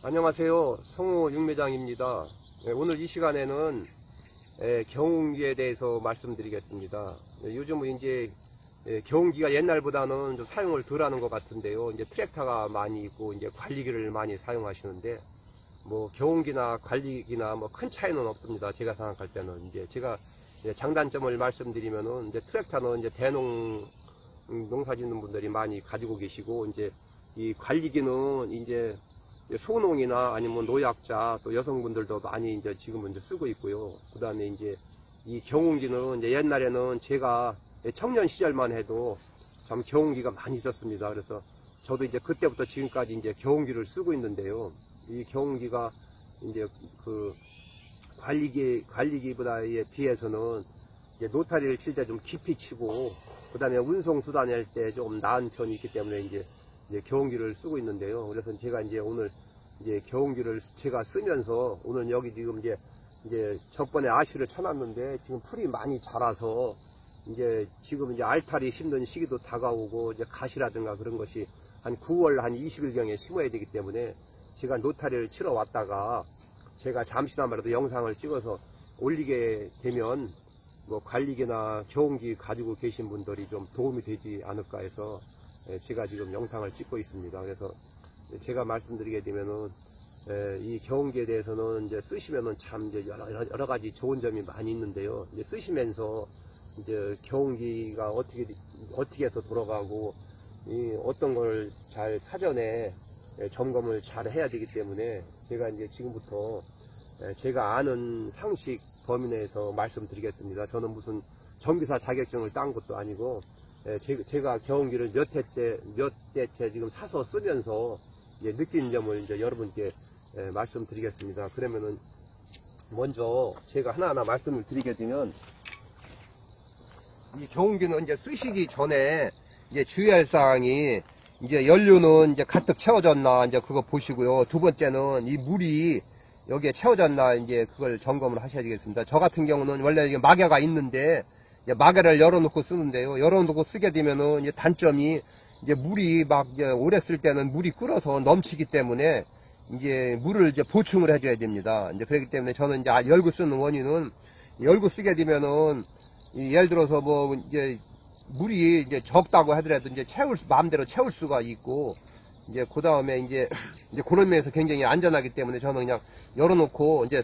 안녕하세요. 성우 육매장입니다. 오늘 이 시간에는 경운기에 대해서 말씀드리겠습니다. 요즘은 이제 경운기가 옛날보다는 좀 사용을 덜 하는 것 같은데요. 이제 트랙터가 많이 있고 이제 관리기를 많이 사용하시는데 뭐 경운기나 관리기나 뭐 큰 차이는 없습니다. 제가 생각할 때는 이제 제가 장단점을 말씀드리면은 이제 트랙터는 이제 대농 농사 짓는 분들이 많이 가지고 계시고 이제 이 관리기는 이제 소농이나 아니면 노약자 또 여성분들도 많이 이제 지금은 이제 쓰고 있고요. 그 다음에 이제 이 경운기는 이제 옛날에는 제가 청년 시절만 해도 참 경운기가 많이 있었습니다. 그래서 저도 이제 그때부터 지금까지 이제 경운기를 쓰고 있는데요. 이 경운기가 이제 그 관리기보다에 비해서는 이제 노타리를 칠 때 좀 깊이 치고 그 다음에 운송수 다닐 때 좀 나은 편이 있기 때문에 이제 경운기를 쓰고 있는데요. 그래서 제가 이제 오늘 이제 경운기를 제가 쓰면서 오늘 여기 지금 이제 저번에 아쉬를 쳐놨는데 지금 풀이 많이 자라서 이제 지금 이제 알타리 심는 시기도 다가오고 이제 가시라든가 그런 것이 한 9월 한 20일경에 심어야 되기 때문에 제가 노타리를 치러 왔다가 제가 잠시나마라도 영상을 찍어서 올리게 되면 뭐 관리기나 경운기 가지고 계신 분들이 좀 도움이 되지 않을까 해서 제가 지금 영상을 찍고 있습니다. 그래서 제가 말씀드리게 되면은 이 경운기에 대해서는 이제 쓰시면은 참 이제 여러 가지 좋은 점이 많이 있는데요. 이제 쓰시면서 이제 경운기가 어떻게 해서 돌아가고 어떤 걸 잘 사전에 점검을 잘 해야 되기 때문에 제가 이제 지금부터 제가 아는 상식 범위 내에서 말씀드리겠습니다. 저는 무슨 정비사 자격증을 딴 것도 아니고 제가 경운기를 몇 대째 지금 사서 쓰면서 이제 느낀 점을 이제 여러분께 말씀드리겠습니다. 그러면은 먼저 제가 하나하나 말씀을 드리게 되면 이 경운기는 이제 쓰시기 전에 이제 주의할 사항이 이제 연료는 이제 가득 채워졌나 이제 그거 보시고요. 두 번째는 이 물이 여기에 채워졌나 이제 그걸 점검을 하셔야 되겠습니다. 저 같은 경우는 원래 이게 막야가 있는데 막야를 열어놓고 쓰는데요. 열어놓고 쓰게 되면은 이제 단점이 이제 물이 막 이제 오래 쓸 때는 물이 끓어서 넘치기 때문에 이제 물을 이제 보충을 해줘야 됩니다. 이제 그렇기 때문에 저는 이제 열고 쓰는 원인은 열고 쓰게 되면은 예를 들어서 뭐 이제 물이 이제 적다고 하더라도 이제 마음대로 채울 수가 있고 이제 그 다음에 이제 그런 면에서 굉장히 안전하기 때문에 저는 그냥 열어놓고 이제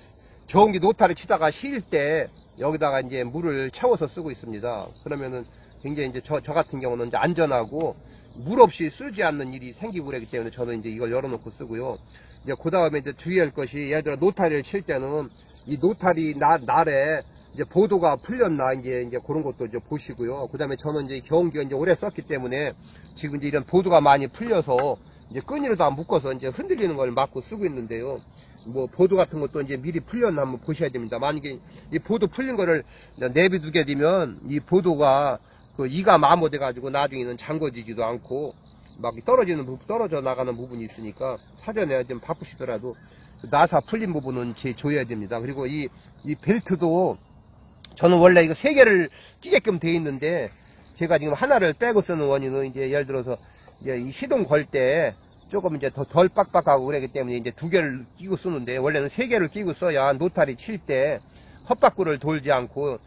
경운기 노타리 치다가 쉴 때 여기다가 이제 물을 채워서 쓰고 있습니다. 그러면은 굉장히 이제 저 같은 경우는 이제 안전하고 물 없이 쓰지 않는 일이 생기고 그러기 때문에 저는 이제 이걸 열어놓고 쓰고요. 이제 그 다음에 이제 주의할 것이 예를 들어 노타리를 칠 때는 이 노타리 날에 이제 보도가 풀렸나 이제 그런 것도 이제 보시고요. 그 다음에 저는 이제 경운기가 이제 오래 썼기 때문에 지금 이제 이런 보도가 많이 풀려서 이제 끈으로 다 묶어서 이제 흔들리는 걸 막고 쓰고 있는데요. 뭐 보도 같은 것도 이제 미리 풀렸나 한번 보셔야 됩니다. 만약에 이 보도 풀린 거를 내비두게 되면 이 보도가 그 이가 마모돼 가지고 나중에는 잠궈지지도 않고 막 떨어져 나가는 부분이 있으니까 사전에 좀 바쁘시더라도 나사 풀린 부분은 줘야 됩니다. 그리고 이 벨트도 저는 원래 이거 3개를 끼게끔 돼 있는데 제가 지금 하나를 빼고 쓰는 원인은 이제 예를 들어서 이제 이 시동 걸 때 조금 이제 덜 빡빡하고 그러기 때문에 이제 2개를 끼고 쓰는데 원래는 3개를 끼고 써야 노타리 칠 때 헛바퀴를 돌지 않고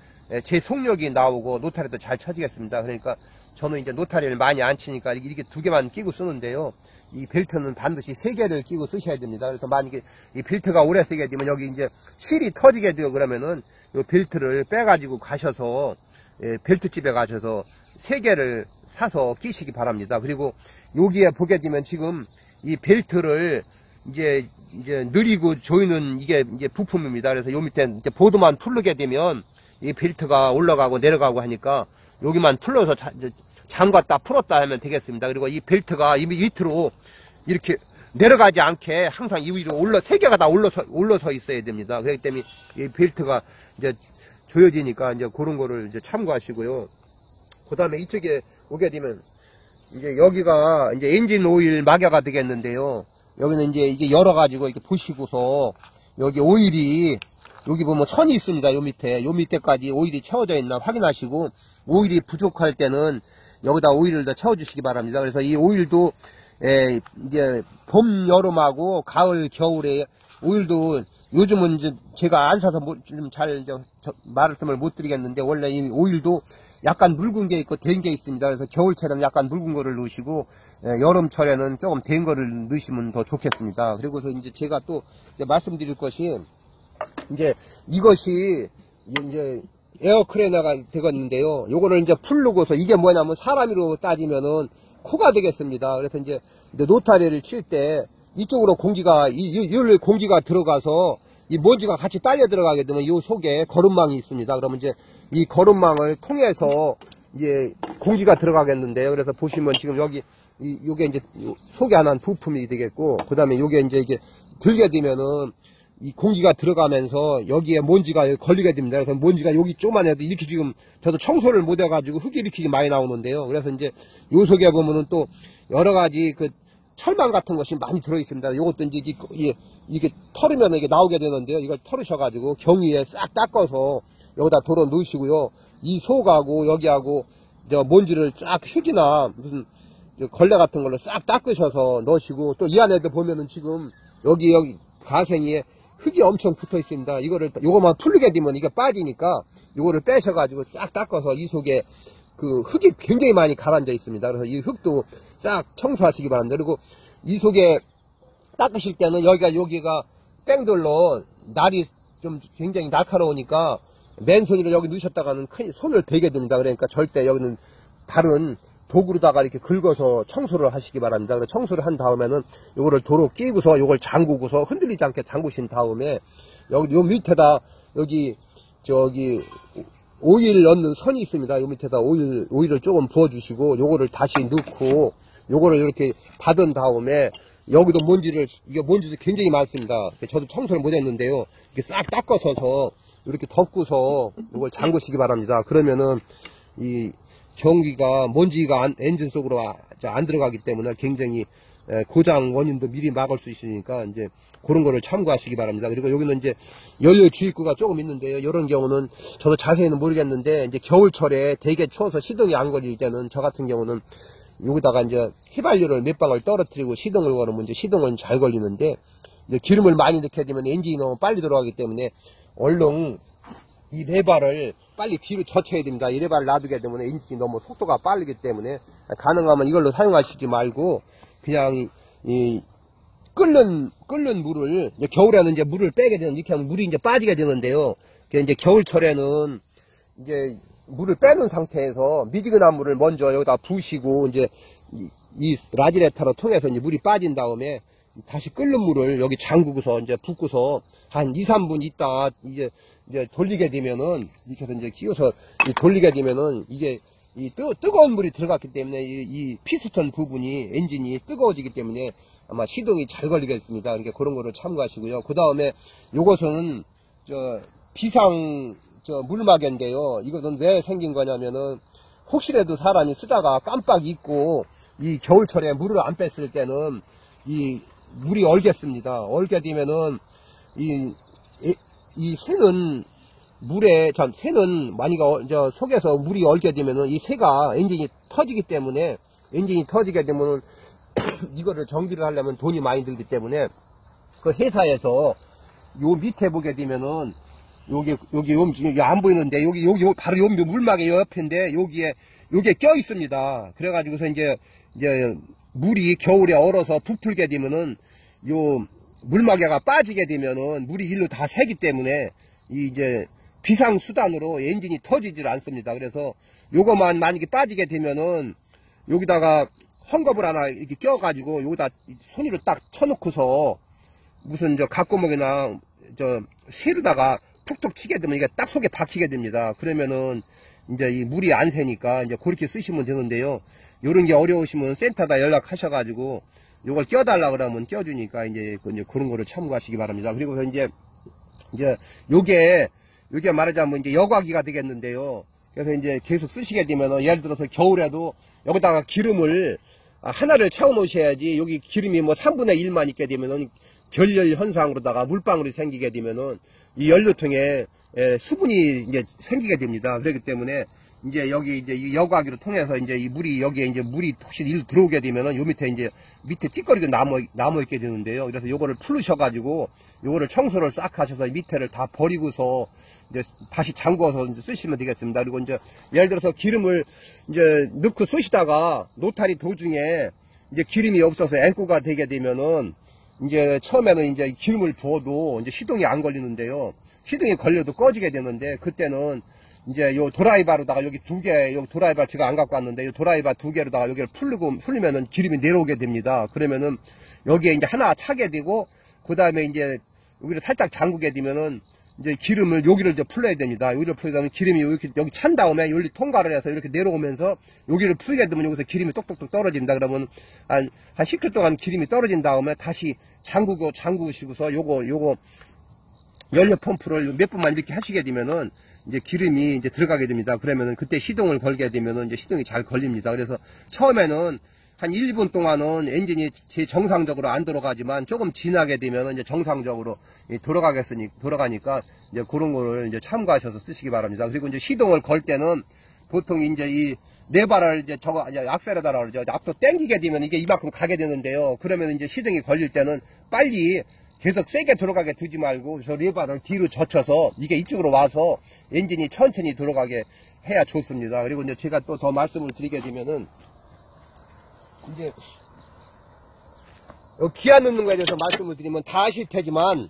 제 속력이 나오고 노타리도 잘 쳐지겠습니다. 그러니까 저는 이제 노타리를 많이 안 치니까 이렇게 2개만 끼고 쓰는데요. 이 벨트는 반드시 3개를 끼고 쓰셔야 됩니다. 그래서 만약에 이 벨트가 오래 쓰게 되면 여기 이제 실이 터지게 되고 그러면은 이 벨트를 빼가지고 가셔서 벨트집에 가셔서 3개를 사서 끼시기 바랍니다. 그리고 여기에 보게 되면 지금 이 벨트를 이제 느리고 조이는 이게 이제 부품입니다. 그래서 요 밑에 이제 보드만 풀르게 되면 이 벨트가 올라가고 내려가고 하니까 여기만 풀러서 잠갔다 풀었다 하면 되겠습니다. 그리고 이 벨트가 이 밑으로 이렇게 내려가지 않게 항상 이 위로 3개가 다 올라서 있어야 됩니다. 그렇기 때문에 이 벨트가 이제 조여지니까 이제 그런 거를 이제 참고하시고요. 그 다음에 이쪽에 오게 되면 이제 여기가 이제 엔진 오일 막야가 되겠는데요. 여기는 이제 이게 열어가지고 이렇게 보시고서 여기 오일이 여기 보면 선이 있습니다. 요 밑에까지 오일이 채워져 있나 확인하시고 오일이 부족할 때는 여기다 오일을 더 채워주시기 바랍니다. 그래서 이 오일도 이제 봄, 여름하고 가을, 겨울에 오일도 요즘은 이제 제가 안 사서 좀 잘 말씀을 못 드리겠는데 원래 이 오일도 약간 묽은 게 있고 된 게 있습니다. 그래서 겨울철에는 약간 묽은 거를 넣으시고 여름철에는 조금 된 거를 넣으시면 더 좋겠습니다. 그리고서 이제 제가 또 이제 말씀드릴 것이 이제 이것이 이제 에어크레나가 되겠는데요. 요거를 이제 풀르고서 이게 뭐냐면 사람으로 따지면은 코가 되겠습니다. 그래서 이제 노타리를 칠 때 이쪽으로 공기가 공기가 들어가서 이 먼지가 같이 딸려 들어가게 되면 이 속에 거름망이 있습니다. 그러면 이제 이 거름망을 통해서 이제 공기가 들어가겠는데요. 그래서 보시면 지금 여기 요게 이제 속에 하나는 부품이 되겠고 그다음에 요게 이제 이게 들게 되면은 이 공기가 들어가면서 여기에 먼지가 걸리게 됩니다. 그래서 먼지가 여기 조금만 해도 이렇게 지금 저도 청소를 못 해가지고 흙이 이렇게 많이 나오는데요. 그래서 이제 요 속에 보면은 또 여러 가지 그 철망 같은 것이 많이 들어 있습니다. 요것도 이제 이게 털으면 이게 나오게 되는데요. 이걸 털으셔가지고 경위에 싹 닦아서 여기다 도로 넣으시고요. 이 속하고 여기하고 저 먼지를 싹 휴지나 무슨 걸레 같은 걸로 싹 닦으셔서 넣으시고 또 이 안에도 보면은 지금 여기 가생이에 흙이 엄청 붙어 있습니다. 요거만 풀리게 되면 이게 빠지니까 요거를 빼셔가지고 싹 닦아서 이 속에 그 흙이 굉장히 많이 가라앉아 있습니다. 그래서 이 흙도 싹 청소하시기 바랍니다. 그리고 이 속에 닦으실 때는 여기가 뺑돌로 날이 좀 굉장히 날카로우니까 맨손으로 여기 넣으셨다가는 큰 손을 베게 됩니다. 그러니까 절대 여기는 다른 도구로다가 이렇게 긁어서 청소를 하시기 바랍니다. 그래서 청소를 한 다음에는 요거를 도로 끼고서 요걸 잠그고서 흔들리지 않게 잠그신 다음에 여기 요 밑에다 저기 오일 넣는 선이 있습니다. 요 밑에다 오일을 조금 부어주시고 요거를 다시 넣고 요거를 이렇게 닫은 다음에 여기도 이게 먼지도 굉장히 많습니다. 저도 청소를 못 했는데요. 이렇게 싹 닦아서서 이렇게 덮고서 요걸 잠그시기 바랍니다. 그러면은 이 전기가 먼지가 엔진 속으로 안 들어가기 때문에 굉장히 고장 원인도 미리 막을 수 있으니까 이제 그런 거를 참고하시기 바랍니다. 그리고 여기는 이제 연료 주입구가 조금 있는데요. 이런 경우는 저도 자세히는 모르겠는데 이제 겨울철에 되게 추워서 시동이 안 걸릴 때는 저 같은 경우는 여기다가 이제 휘발유를 몇 방울 떨어뜨리고 시동을 걸으면 이제 시동은 잘 걸리는데 이제 기름을 많이 넣게 되면 엔진이 너무 빨리 들어가기 때문에 얼른 이 레바를 빨리 뒤로 젖혀야 됩니다. 이 레바를 놔두게 되면 엔진이 너무 속도가 빠르기 때문에 가능하면 이걸로 사용하시지 말고 그냥 이 끓는 물을 이제 겨울에는 이제 물을 빼게 되는 이렇게 하면 물이 이제 빠지게 되는데요. 이제 겨울철에는 이제 물을 빼는 상태에서 미지근한 물을 먼저 여기다 부으시고 이제 이 라지레타로 통해서 이제 물이 빠진 다음에 다시 끓는 물을 여기 잠그고서 이제 붓고서 한 2, 3분 있다 이제 돌리게 되면은 이렇게 해서 이제 끼워서 돌리게 되면은 이게 이 뜨거운 물이 들어갔기 때문에 이 피스톤 부분이 엔진이 뜨거워지기 때문에 아마 시동이 잘 걸리겠습니다. 그러니까 그런 거를 참고하시고요. 그 다음에 요것은 비상 물막인데요. 이것은 왜 생긴 거냐면은 혹시라도 사람이 쓰다가 깜빡 잊고 이 겨울철에 물을 안 뺐을 때는 이 물이 얼겠습니다. 얼게 되면은 이 새는 새는 만약 속에서 물이 얼게 되면은 이 새가 엔진이 터지기 때문에 엔진이 터지게 되면은 이거를 정비를 하려면 돈이 많이 들기 때문에 그 회사에서 요 밑에 보게 되면은 여기 안 보이는데 여기 바로 요 물막의 옆인데 요게 껴 있습니다. 그래가지고서 이제 물이 겨울에 얼어서 부풀게 되면은 요 물막에가 빠지게 되면은 물이 일로 다 새기 때문에 이제 비상 수단으로 엔진이 터지질 않습니다. 그래서 요거만 만약에 빠지게 되면은 여기다가 헝겊을 하나 이렇게 껴가지고 여기다 손으로 딱 쳐놓고서 무슨 각고목이나 새로다가 툭툭 치게 되면 이게 딱 속에 박히게 됩니다. 그러면은 이제 이 물이 안 새니까 이제 그렇게 쓰시면 되는데요. 요런 게 어려우시면 센터다 연락하셔가지고 요걸 껴달라 그러면 껴주니까 이제 그런 거를 참고하시기 바랍니다. 그리고 이제 요게 말하자면 이제 여과기가 되겠는데요. 그래서 이제 계속 쓰시게 되면 예를 들어서 겨울에도 여기다가 기름을 하나를 채워 놓으셔야지 여기 기름이 뭐 3분의 1만 있게 되면은 결열 현상으로다가 물방울이 생기게 되면은 이 연료통에 수분이 이제 생기게 됩니다. 그렇기 때문에 이제 여기 이제 이 여과기로 통해서 이제 이 물이 여기에 이제 물이 혹시 일로 들어오게 되면은 요 밑에 이제 밑에 찌꺼기가 남아 있게 되는데요. 그래서 요거를 풀으셔가지고 요거를 청소를 싹 하셔서 밑에를 다 버리고서 이제 다시 잠궈서 이제 쓰시면 되겠습니다. 그리고 이제 예를 들어서 기름을 이제 넣고 쓰시다가 노타리 도중에 이제 기름이 없어서 앵꼬가 되게 되면은 이제 처음에는 이제 기름을 부어도 이제 시동이 안 걸리는데요. 시동이 걸려도 꺼지게 되는데 그때는 이제 요 드라이버로다가 여기 두 개, 요 드라이버 제가 안 갖고 왔는데 요 드라이버 두 개로다가 여기를 풀리면은 기름이 내려오게 됩니다. 그러면은 여기에 이제 하나 차게 되고 그 다음에 이제 여기를 살짝 잠그게 되면은 이제 기름을 여기를 이제 풀어야 됩니다. 여기를 풀게 되면 기름이 여기 찬 다음에 여기 통과를 해서 이렇게 내려오면서 여기를 풀게 되면 여기서 기름이 똑똑똑 떨어집니다. 그러면 한 10초 동안 기름이 떨어진 다음에 다시 잠그시고서 요거 연료 펌프를 몇 분만 이렇게 하시게 되면은 이제 기름이 이제 들어가게 됩니다. 그러면은 그때 시동을 걸게 되면은 이제 시동이 잘 걸립니다. 그래서 처음에는 한 1, 2분 동안은 엔진이 제 정상적으로 안 돌아가지만 조금 지나게 되면 이제 정상적으로 돌아가니까 이제 그런 거를 이제 참고하셔서 쓰시기 바랍니다. 그리고 이제 시동을 걸 때는 보통 이제 이 레바를 이제 저거 악셀에다가 그러죠. 앞으로 당기게 되면 이게 이만큼 가게 되는데요. 그러면 이제 시동이 걸릴 때는 빨리 계속 세게 돌아가게 두지 말고 저 레바를 뒤로 젖혀서 이게 이쪽으로 와서 엔진이 천천히 돌아가게 해야 좋습니다. 그리고 이제 제가 또 더 말씀을 드리게 되면은 이제 기아 넣는 거에 대해서 말씀을 드리면 다 아실 테지만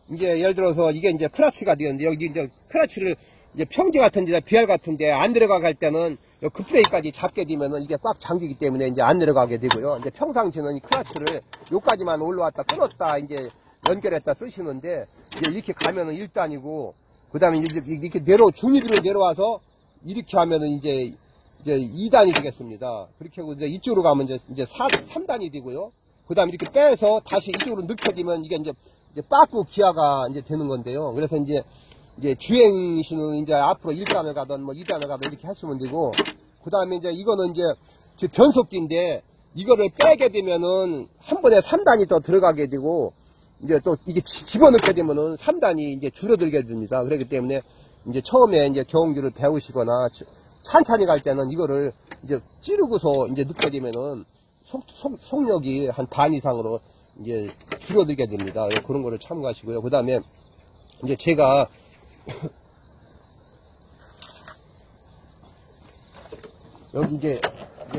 이제 예를 들어서 이게 이제 클러치가 되는데 여기 이제 클러치를 이제 평지 같은 데 BR 같은 데 안 내려가갈 때는 급브레이크까지 잡게 되면은 이게 꽉 잠기기 때문에 이제 안 내려가게 되고요. 이제 평상시는 이 클러치를 요까지만 올라왔다 끊었다 이제 연결했다 쓰시는데 이제 이렇게 가면은 1단이고 그 다음에 이렇게 중립으로 내려와서 이렇게 하면은 이제 2단이 되겠습니다. 그렇게 하고 이제 이쪽으로 가면 이제 3단이 되고요. 그 다음에 이렇게 빼서 다시 이쪽으로 넣게 이게 이제 빠꾸 기아가 이제 되는 건데요. 그래서 이제 주행시는 이제 앞으로 1단을 가든 뭐 2단을 가든 이렇게 하시면 되고, 그 다음에 이제 이거는 이제 변속기인데 이거를 빼게 되면은 한 번에 3단이 더 들어가게 되고, 이제 또 이게 집어넣게 되면은 3단이 이제 줄어들게 됩니다. 그렇기 때문에 이제 처음에 이제 경운기를 배우시거나 천천히 갈 때는 이거를 이제 찌르고서 이제 넣게 되면은 속력이 한 반 이상으로 이제 줄어들게 됩니다. 그런 거를 참고하시고요. 그 다음에 이제 제가 여기 이제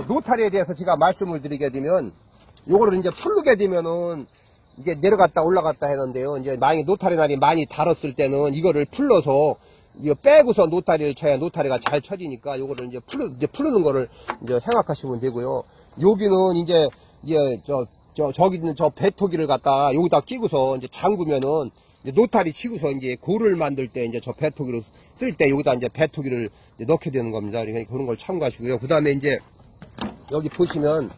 노타리에 대해서 제가 말씀을 드리게 되면 요거를 이제 풀르게 되면은 이게 내려갔다 올라갔다 했는데요. 이제 만약에 노타리 날이 많이 달았을 때는 이거를 풀러서 이거 빼고서 노타리를 쳐야 노타리가 잘 쳐지니까 요거를 이제 풀르는 거를 이제 생각하시면 되고요. 여기는 이제 저기 있는 저 배토기를 갖다 여기다 끼고서 이제 잠그면은 이제 노타리 치고서 이제 고를 만들 때 이제 저 배토기로 쓸 때 여기다 이제 배토기를 이제 넣게 되는 겁니다. 그러니까 그런 걸 참고하시고요. 그 다음에 이제 여기 보시면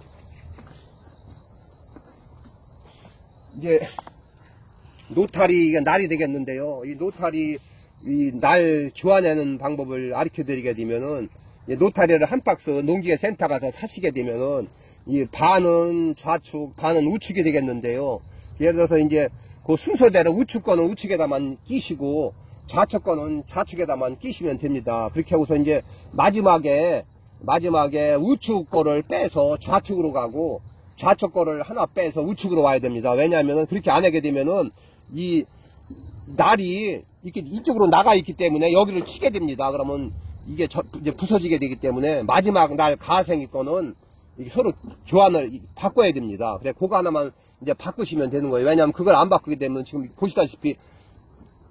이제 노타리가 날이 되겠는데요. 이 노타리 이 날 교환하는 방법을 가르쳐 드리게 되면은 노타리를 한 박스 농기계 센터 가서 사시게 되면은 이 반은 좌측 반은 우측이 되겠는데요. 예를 들어서 이제 그 순서대로 우측 거는 우측에다만 끼시고 좌측 거는 좌측에다만 끼시면 됩니다. 그렇게 하고서 이제 마지막에 우측 거를 빼서 좌측으로 가고 좌측 거를 하나 빼서 우측으로 와야 됩니다. 왜냐하면 그렇게 안 하게 되면은 이 날이 이렇게 이쪽으로 나가 있기 때문에 여기를 치게 됩니다. 그러면 이게 이제 부서지게 되기 때문에 마지막 날 가생이 거는 서로 교환을 바꿔야 됩니다. 그래 그거 하나만 이제 바꾸시면 되는 거예요. 왜냐하면 그걸 안 바꾸게 되면 지금 보시다시피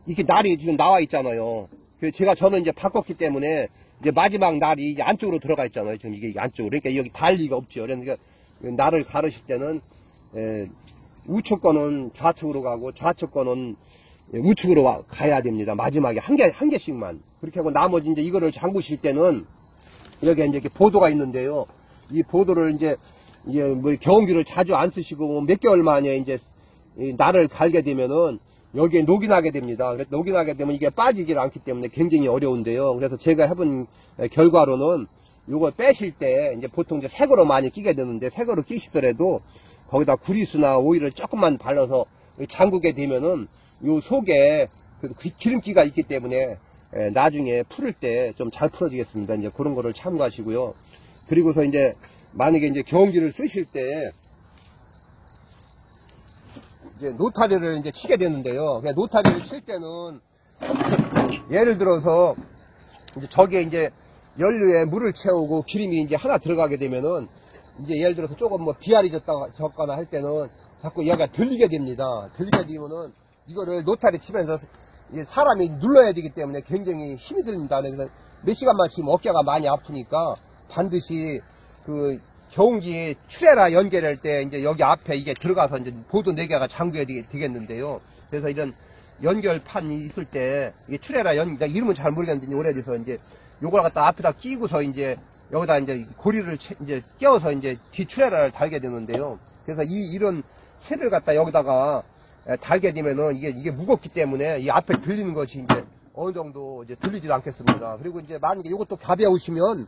이렇게 날이 지금 나와 있잖아요. 그래서 저는 이제 바꿨기 때문에 이제 마지막 날이 이제 안쪽으로 들어가 있잖아요. 지금 이게 안쪽으로. 그러니까 여기 달 리가 없죠. 그러니까 날을 가르실 때는 우측 거는 좌측으로 가고 좌측 거는 우측으로 가야 됩니다. 마지막에 한 개씩만. 그렇게 하고 나머지 이제 이거를 잠그실 때는 여기 이제 이렇게 보도가 있는데요. 이 보도를 이제 뭐 경운기를 자주 안 쓰시고 몇 개월 만에 이제 날을 갈게 되면은 여기에 녹이 나게 됩니다. 그래서 녹이 나게 되면 이게 빠지질 않기 때문에 굉장히 어려운데요. 그래서 제가 해본 결과로는 이거 빼실 때 이제 보통 이제 새거로 많이 끼게 되는데 새거로 끼시더라도 거기다 구리수나 오일을 조금만 발라서 잠그게 되면은 요 속에 기름기가 있기 때문에 나중에 풀을 때 좀 잘 풀어지겠습니다. 이제 그런 거를 참고하시고요. 그리고서 이제 만약에 이제 경운기를 쓰실 때 이제 노타리를 이제 치게 되는데요. 그냥 노타리를 칠 때는 예를 들어서 이제 저게 이제 연료에 물을 채우고 기름이 이제 하나 들어가게 되면은 이제 예를 들어서 조금 뭐 비알이 졌거나 할 때는 자꾸 얘가 들리게 됩니다. 들리게 되면은 이거를 노타리 치면서 사람이 눌러야 되기 때문에 굉장히 힘이 듭니다. 그래서 몇 시간만 치면 어깨가 많이 아프니까 반드시 그 경운기 출에라 연결할 때 이제 여기 앞에 이게 들어가서 이제 보도 4개가 잠겨야 되겠는데요. 그래서 이런 연결판이 있을 때 이게 출에라 이름은 잘 모르겠는데 오래돼서 이제 요걸 갖다 앞에다 끼고서 이제 여기다 이제 고리를 이제 껴서 이제 뒤 출에라를 달게 되는데요. 그래서 이런 새를 갖다 여기다가 달게 되면은 이게 무겁기 때문에 이 앞에 들리는 것이 이제 어느 정도 이제 들리질 않겠습니다. 그리고 이제 만약에 이것도 가벼우시면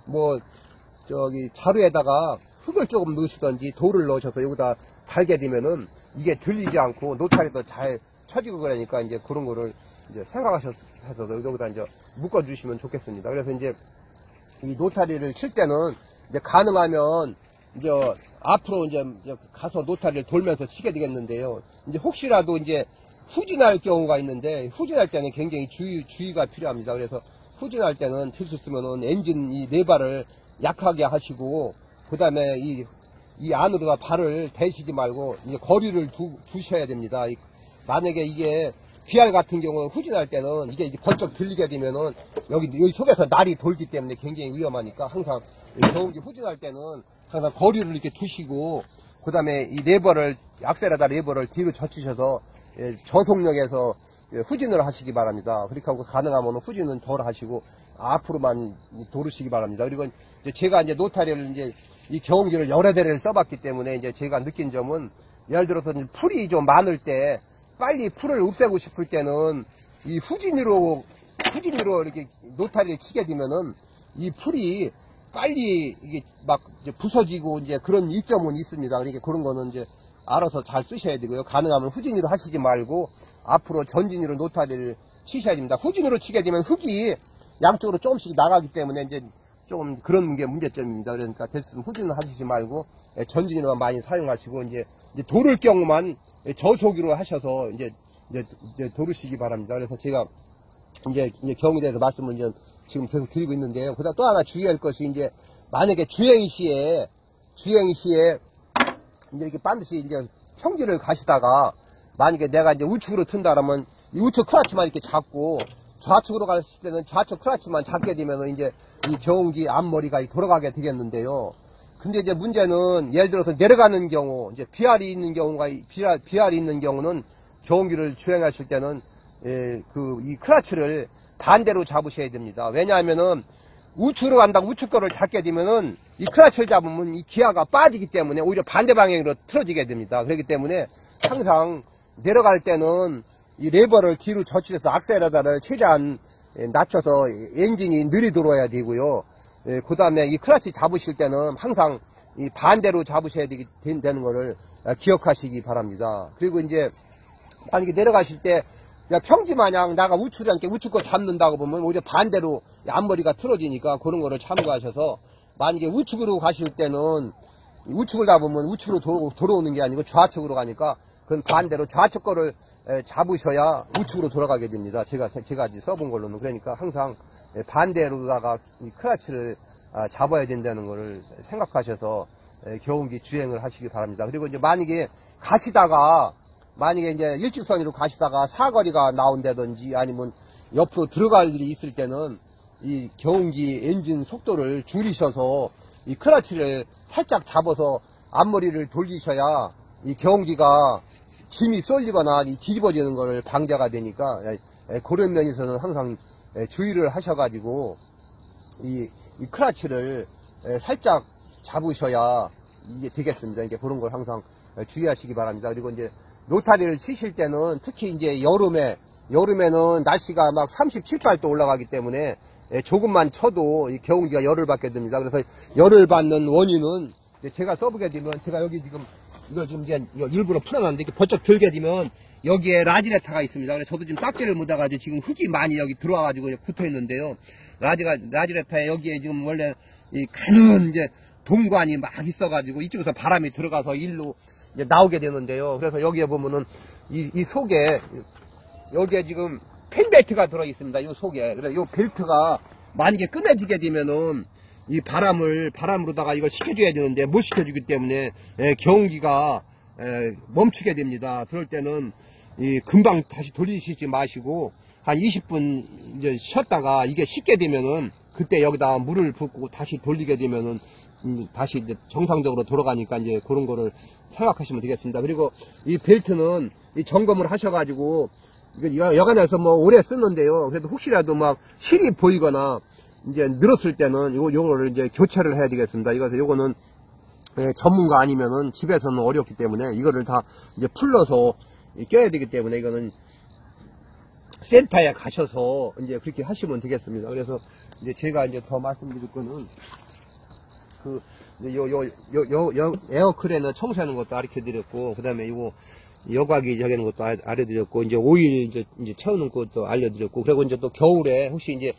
뭐 저기 자루에다가 흙을 조금 넣으시던지 돌을 넣으셔서 여기다 달게 되면은 이게 들리지 않고 노타리도 잘 쳐지고 그러니까 이제 그런 거를 이제 생각하셔서 여기다 이제 묶어 주시면 좋겠습니다. 그래서 이제 이 노타리를 칠 때는 이제 가능하면 이제 앞으로 이제 가서 노타리를 돌면서 치게 되겠는데요. 이제 혹시라도 이제 후진할 경우가 있는데 후진할 때는 굉장히 주의가 필요합니다. 그래서 후진할 때는 칠 수 있으면은 엔진 이 레바를 약하게 하시고 그 다음에 이 안으로다 발을 대시지 말고 이제 거리를 두셔야 됩니다. 만약에 이게 비알 같은 경우 후진할 때는 이게 번쩍 들리게 되면은 여기 속에서 날이 돌기 때문에 굉장히 위험하니까 항상 경운기 후진할 때는 항상 거리를 이렇게 두시고 그 다음에 이 레버를 악셀에다 레버를 뒤로 젖히셔서 저속력에서 후진을 하시기 바랍니다. 그렇게 하고 가능하면 후진은 덜 하시고 앞으로만 도르시기 바랍니다. 그리고 이제 제가 이제 노타리를 이제 이 경운기를 여러 대를 써봤기 때문에 이제 제가 느낀 점은 예를 들어서 풀이 좀 많을 때 빨리 풀을 없애고 싶을 때는 이 후진으로 이렇게 노타리를 치게 되면은 이 풀이 빨리 이게 막 이제 부서지고 이제 그런 이점은 있습니다. 그러니까 그런 거는 이제 알아서 잘 쓰셔야 되고요. 가능하면 후진으로 하시지 말고 앞으로 전진으로 노타리를 치셔야 됩니다. 후진으로 치게 되면 흙이 양쪽으로 조금씩 나가기 때문에 이제 좀 그런 게 문제점입니다. 그러니까 됐으면 후진을 하시지 말고 전진으로만 많이 사용하시고 이제 도를 경우만 저속으로 하셔서 이제 도르시기 바랍니다. 그래서 제가 이제 경우에 대해서 말씀을 이제 지금 계속 드리고 있는데요. 그다음 또 하나 주의할 것이 이제 만약에 주행 시에 이제 이렇게 반드시 이제 평지를 가시다가 만약에 내가 이제 우측으로 튼다 그러면 이 우측 클러치만 이렇게 잡고 좌측으로 갔을 때는 좌측 클러치만 잡게 되면 이제 이 경운기 앞머리가 돌아가게 되겠는데요. 근데 이제 문제는 예를 들어서 내려가는 경우 이제 비알이 있는 경우는 경운기를 주행하실 때는 이 클러치를 반대로 잡으셔야 됩니다. 왜냐하면은 우측으로 간다고 우측 거를 잡게 되면은 이 클러치를 잡으면 이 기아가 빠지기 때문에 오히려 반대 방향으로 틀어지게 됩니다. 그렇기 때문에 항상 내려갈 때는 이 레버를 뒤로 젖히면서 악셀에다를 최대한 낮춰서 엔진이 느리도록 되고요. 그 다음에 이 클러치 잡으실 때는 항상 이 반대로 잡으셔야 되는 것을 기억하시기 바랍니다. 그리고 이제 만약에 내려가실 때 평지 마냥 나가 우측이 않게 우측 거 잡는다고 보면 오히려 반대로 앞머리가 틀어지니까 그런 거를 참고하셔서 만약에 우측으로 가실 때는 우측을 잡으면 우측으로 돌아오는 게 아니고 좌측으로 가니까 그건 반대로 좌측 거를 잡으셔야 우측으로 돌아가게 됩니다. 제가 써본 걸로는. 그러니까 항상 반대로다가 이 클러치를 잡아야 된다는 것을 생각하셔서 경운기 주행을 하시기 바랍니다. 그리고 이제 만약에 이제 일직선으로 가시다가 사거리가 나온다든지 아니면 옆으로 들어갈 일이 있을 때는 이 경운기 엔진 속도를 줄이셔서 이 클러치를 살짝 잡아서 앞머리를 돌리셔야 이 경운기가 짐이 쏠리거나 뒤집어지는 것을 방지가 되니까 그런 면에서는 항상 주의를 하셔가지고 이 클러치를 살짝 잡으셔야 이게 되겠습니다. 이제 그런 걸 항상 주의하시기 바랍니다. 그리고 이제 노타리를 치실 때는 특히 이제 여름에는 날씨가 막 37, 8도 올라가기 때문에 조금만 쳐도 이 경운기가 열을 받게 됩니다. 그래서 열을 받는 원인은 제가 써보게 되면 제가 여기 지금 이걸 좀 이제 일부러 풀어놨는데 이렇게 번쩍 들게 되면 여기에 라지레타가 있습니다. 그래서 저도 지금 딱지를 묻어가지고 지금 흙이 많이 여기 들어와가지고 붙어 있는데요. 라지레타에 여기에 지금 원래 이 가는 이제 동관이 막 있어가지고 이쪽에서 바람이 들어가서 일로 이제 나오게 되는데요. 그래서 여기에 보면은 이 속에 여기에 지금 펜벨트가 들어 있습니다. 이 속에. 그래서 이 벨트가 만약에 끊어지게 되면은 이 바람으로다가 이걸 식혀줘야 되는데 못 식혀주기 때문에 경운기가 멈추게 됩니다. 그럴 때는 금방 다시 돌리시지 마시고 한 20분 이제 쉬었다가 이게 식게 되면은 그때 여기다 물을 붓고 다시 돌리게 되면은 다시 이제 정상적으로 돌아가니까 이제 그런 거를 생각하시면 되겠습니다. 그리고 이 벨트는 이 점검을 하셔가지고 이거 여간에서 뭐 오래 쓰는데요. 그래도 혹시라도 막 실이 보이거나 이제 늘었을 때는 요거를 이제 교체를 해야 되겠습니다. 요거는 전문가 아니면은 집에서는 어렵기 때문에 이거를 다 이제 풀러서 껴야 되기 때문에 이거는 센터에 가셔서 이제 그렇게 하시면 되겠습니다. 그래서 이제 제가 이제 더 말씀드릴 거는 에어크레는 청소하는 것도 가르쳐 드렸고, 그 다음에 이거 여과기 저기는 것도 알려드렸고, 이제 오일 이제 채우는 것도 알려드렸고, 그리고 이제 또 겨울에 혹시 이제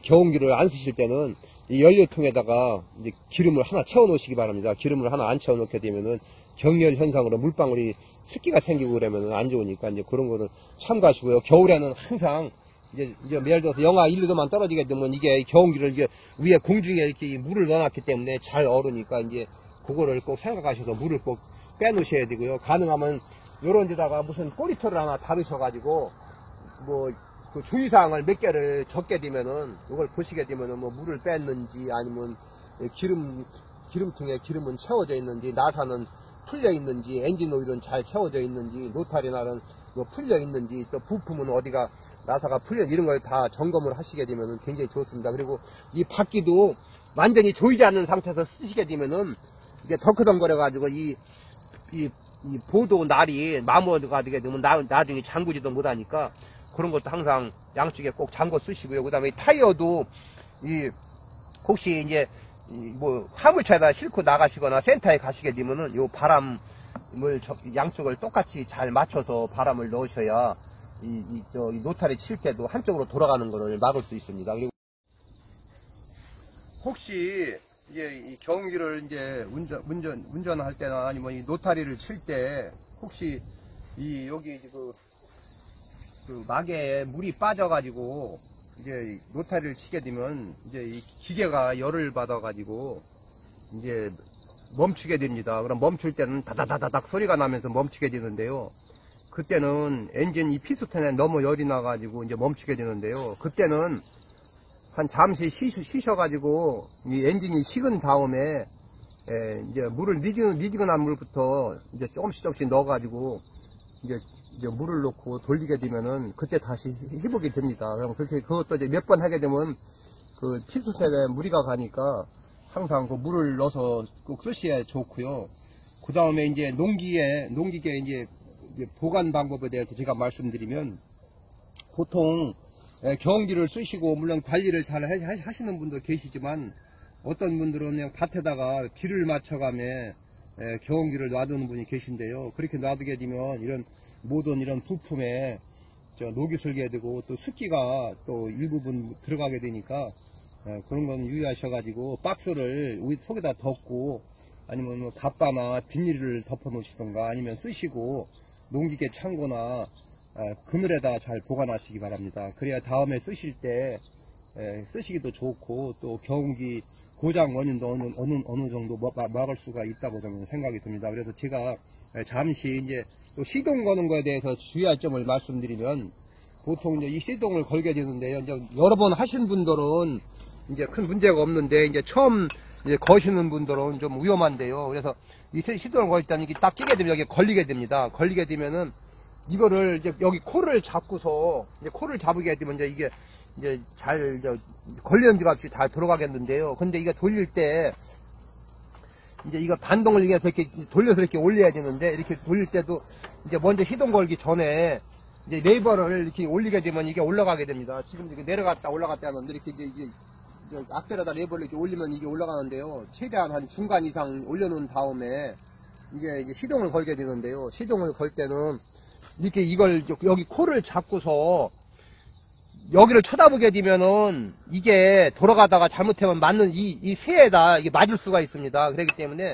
겨운기를 안 쓰실 때는 이 연료통에다가 이제 기름을 하나 채워 놓으시기 바랍니다. 기름을 하나 안 채워 놓게 되면은 경열 현상으로 물방울이 습기가 생기고 그러면은 안 좋으니까 이제 그런 거를 참고하시고요. 겨울에는 항상 이제 예를 들어서 영하 1, 2도만 떨어지게 되면 이게 겨운기를 이게 위에 공중에 이렇게 물을 넣어놨기 때문에 잘 얼으니까 이제 그거를 꼭 생각하셔서 물을 꼭 빼놓으셔야 되고요. 가능하면 요런 데다가 무슨 꼬리털을 하나 달으셔가지고 뭐 그 주의사항을 몇 개를 적게 되면은 이걸 보시게 되면은 뭐 물을 뺐는지 아니면 기름통에 기름은 채워져 있는지 나사는 풀려 있는지 엔진 오일은 잘 채워져 있는지 노탈이나는 뭐 풀려 있는지 또 부품은 어디가 나사가 풀려 이런 걸 다 점검을 하시게 되면은 굉장히 좋습니다. 그리고 이 바퀴도 완전히 조이지 않는 상태에서 쓰시게 되면은 이게 덜커덩거려 가지고 이 보도 날이 마모가 되게 되면 나중에 잠그지도 못하니까 그런 것도 항상 양쪽에 꼭 잠궈 쓰시고요. 그 다음에 타이어도 혹시 이제 뭐 화물차에다 싣고 나가시거나 센터에 가시게 되면은 요 바람을 양쪽을 똑같이 잘 맞춰서 바람을 넣으셔야 이 노탈이 칠 때도 한쪽으로 돌아가는 것을 막을 수 있습니다. 그리고 혹시 이제 이 경운기를 이제 운전할 때나 아니면 이 노타리를 칠 때 혹시 여기 그 막에 물이 빠져가지고 이제 노타리를 치게 되면 이제 이 기계가 열을 받아가지고 이제 멈추게 됩니다. 그럼 멈출 때는 다다다닥 소리가 나면서 멈추게 되는데요. 그때는 엔진 이 피스톤에 너무 열이 나가지고 이제 멈추게 되는데요. 그때는 한 잠시 쉬셔가지고 이 엔진이 식은 다음에 이제 물을 미지근한 물부터 이제 조금씩 넣어가지고 이제 물을 넣고 돌리게 되면은 그때 다시 회복이 됩니다. 그럼 그것도 이제 몇 번 하게 되면 그 피스톤에 무리가 가니까 항상 그 물을 넣어서 꼭 쓰셔야 좋고요. 그 다음에 이제 농기계 이제 보관 방법에 대해서 제가 말씀드리면 보통 경운기를 쓰시고 물론 관리를 잘 하시는 분도 계시지만 어떤 분들은 그냥 밭에다가 비를 맞춰가며 경운기를 놔두는 분이 계신데요. 그렇게 놔두게 되면 이런 모든 이런 부품에 녹이 슬게 되고 또 습기가 또 일부분 들어가게 되니까 그런 건 유의하셔가지고 박스를 속에다 덮고 아니면 뭐 갑바나 비닐을 덮어 놓으시던가 아니면 쓰시고 농기계 창고나 그늘에다 잘 보관하시기 바랍니다. 그래야 다음에 쓰실 때 쓰시기도 좋고 또 경운기 고장 원인도 어느 정도 막을 수가 있다고 저는 생각이 듭니다. 그래서 제가 잠시 이제 또 시동 거는 거에 대해서 주의할 점을 말씀드리면 보통 이제 이 시동을 걸게 되는데요. 이제 여러 번 하신 분들은 이제 큰 문제가 없는데 이제 처음 이제 거시는 분들은 좀 위험한데요. 그래서 이 시동을 걸 때는 이게 딱 끼게 되면 여기 걸리게 됩니다. 걸리게 되면은 이거를 이제 여기 코를 잡고서 이제 코를 잡게 되면 이게 이제 잘 걸리는 집 없이 잘 들어가겠는데요. 근데 이게 돌릴 때 이제 이거 반동을 이용해서 이렇게 돌려서 이렇게 올려야 되는데 이렇게 돌릴 때도 이제 먼저 시동 걸기 전에 이제 레버를 이렇게 올리게 되면 이게 올라가게 됩니다. 지금 이렇게 내려갔다 올라갔다 하는데 이렇게 이제 악셀에다 레버를 이렇게 올리면 이게 올라가는데요. 최대한 한 중간 이상 올려놓은 다음에 이게 시동을 걸게 되는데요. 시동을 걸 때는 이렇게 이걸 여기 코를 잡고서 여기를 쳐다보게 되면은 이게 돌아가다가 잘못하면 맞는 이 새에다 이게 맞을 수가 있습니다. 그렇기 때문에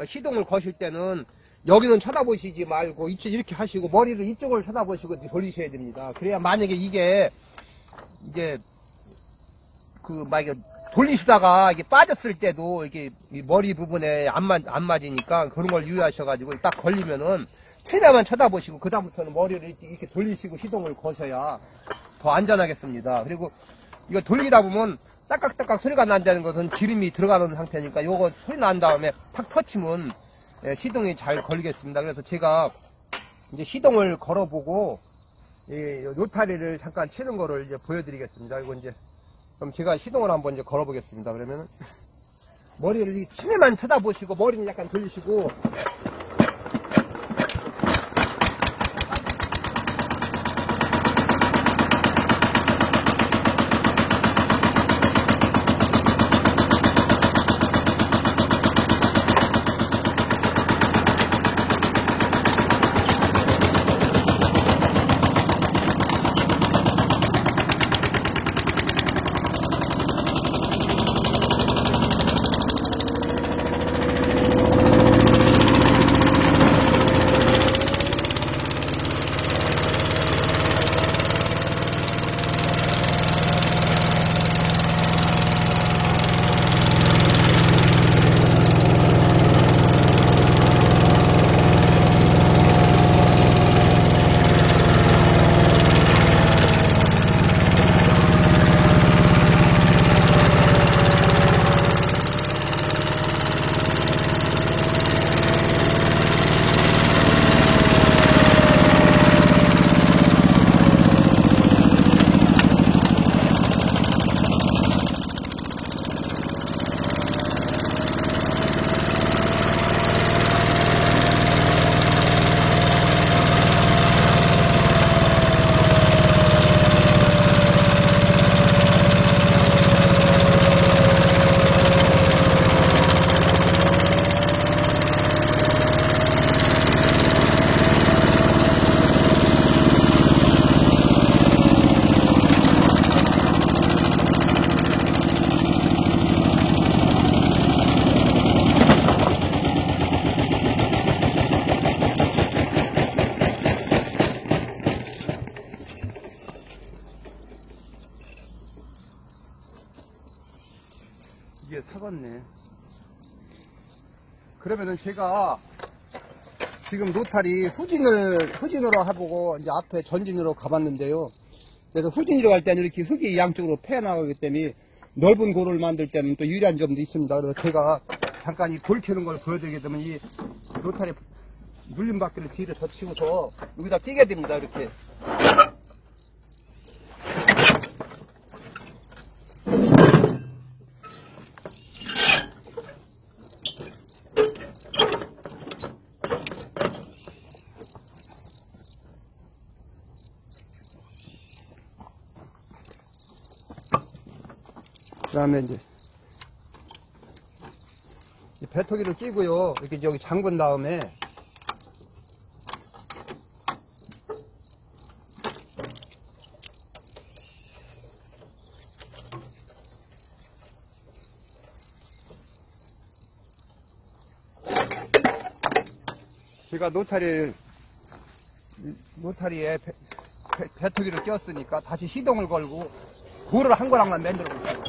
시동을 거실 때는 여기는 쳐다보시지 말고 이렇게 하시고 머리를 이쪽을 쳐다보시고 돌리셔야 됩니다. 그래야 만약에 이게 이제 만약에 돌리시다가 이게 빠졌을 때도 이게 이 머리 부분에 안 맞으니까 그런 걸 유의하셔가지고 딱 걸리면은 최대한 쳐다보시고 그다음부터는 머리를 이렇게 돌리시고 시동을 거셔야 더 안전하겠습니다. 그리고 이거 돌리다 보면 딱딱딱딱 소리가 난다는 것은 기름이 들어가는 상태니까 요거 소리 난 다음에 탁 터치면 시동이 잘 걸리겠습니다. 그래서 제가 이제 시동을 걸어보고 이 노타리를 잠깐 치는 거를 이제 보여드리겠습니다. 이거 이제 그럼 제가 시동을 한번 이제 걸어보겠습니다. 그러면은 머리를 치매만 쳐다보시고 머리는 약간 돌리시고 이게 사갔네. 그러면은 제가 지금 노탈이 후진으로 해보고 이제 앞에 전진으로 가봤는데요. 그래서 후진으로 갈 때는 이렇게 흙이 양쪽으로 패나가기 때문에 넓은 고를 만들 때는 또 유리한 점도 있습니다. 그래서 제가 잠깐 이 골 켜는 걸 보여드리게 되면 이 노탈이 눌림바퀴를 뒤로 젖히고서 여기다 끼게 됩니다. 이렇게. 그 다음에 이제 배터기를 끼고요. 이렇게 여기 잠근 다음에 제가 노타리에 배터기를 꼈으니까 다시 시동을 걸고 고를 한 거랑만 만들어 볼게요.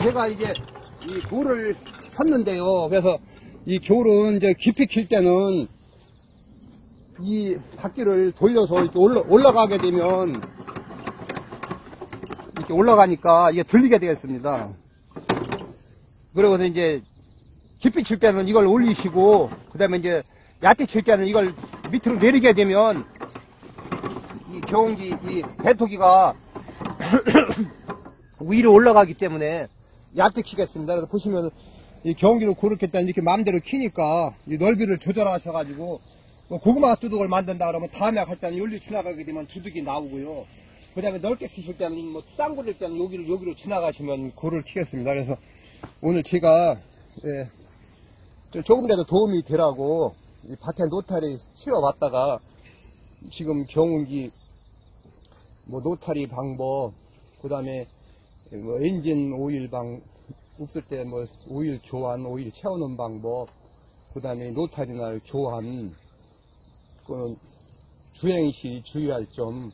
제가 이제 이 교를 폈는데요. 그래서 이 교는 이제 깊이 킬 때는 이 바퀴를 돌려서 이렇게 올라가게 되면 이렇게 올라가니까 이게 들리게 되겠습니다. 그러고서 이제 깊이 칠 때는 이걸 올리시고, 그 다음에 이제 얕게 칠 때는 이걸 밑으로 내리게 되면 이 경운기, 이 배토기가 위로 올라가기 때문에 얕게 키겠습니다. 그래서 보시면 이 경운기를 그렇게 때 이렇게 마음대로 키니까 이 넓이를 조절하셔가지고 뭐 고구마 두둑을 만든다 그러면 다음에 할 때는 여기로 지나가게 되면 두둑이 나오고요. 그 다음에 넓게 키실 때는 뭐 쌍 굴릴 때는 여기로 지나가시면 고를 키겠습니다. 그래서 오늘 제가 조금이라도 도움이 되라고 이 밭에 노타리 실어봤다가 지금 경운기 뭐 노타리 방법, 그 다음에 뭐 엔진 오일 없을 때 뭐 오일 교환, 오일 채우는 방법, 그 다음에 노타리날 교환, 그 주행 시 주의할 점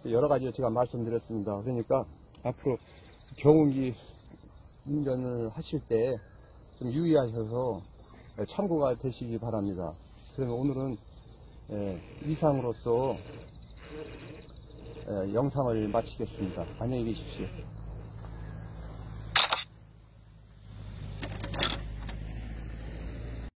여러 가지 제가 말씀드렸습니다. 그러니까 앞으로 경운기 운전을 하실 때 좀 유의하셔서 참고가 되시기 바랍니다. 그래서 오늘은 이상으로서 영상을 마치겠습니다. 안녕히 계십시오.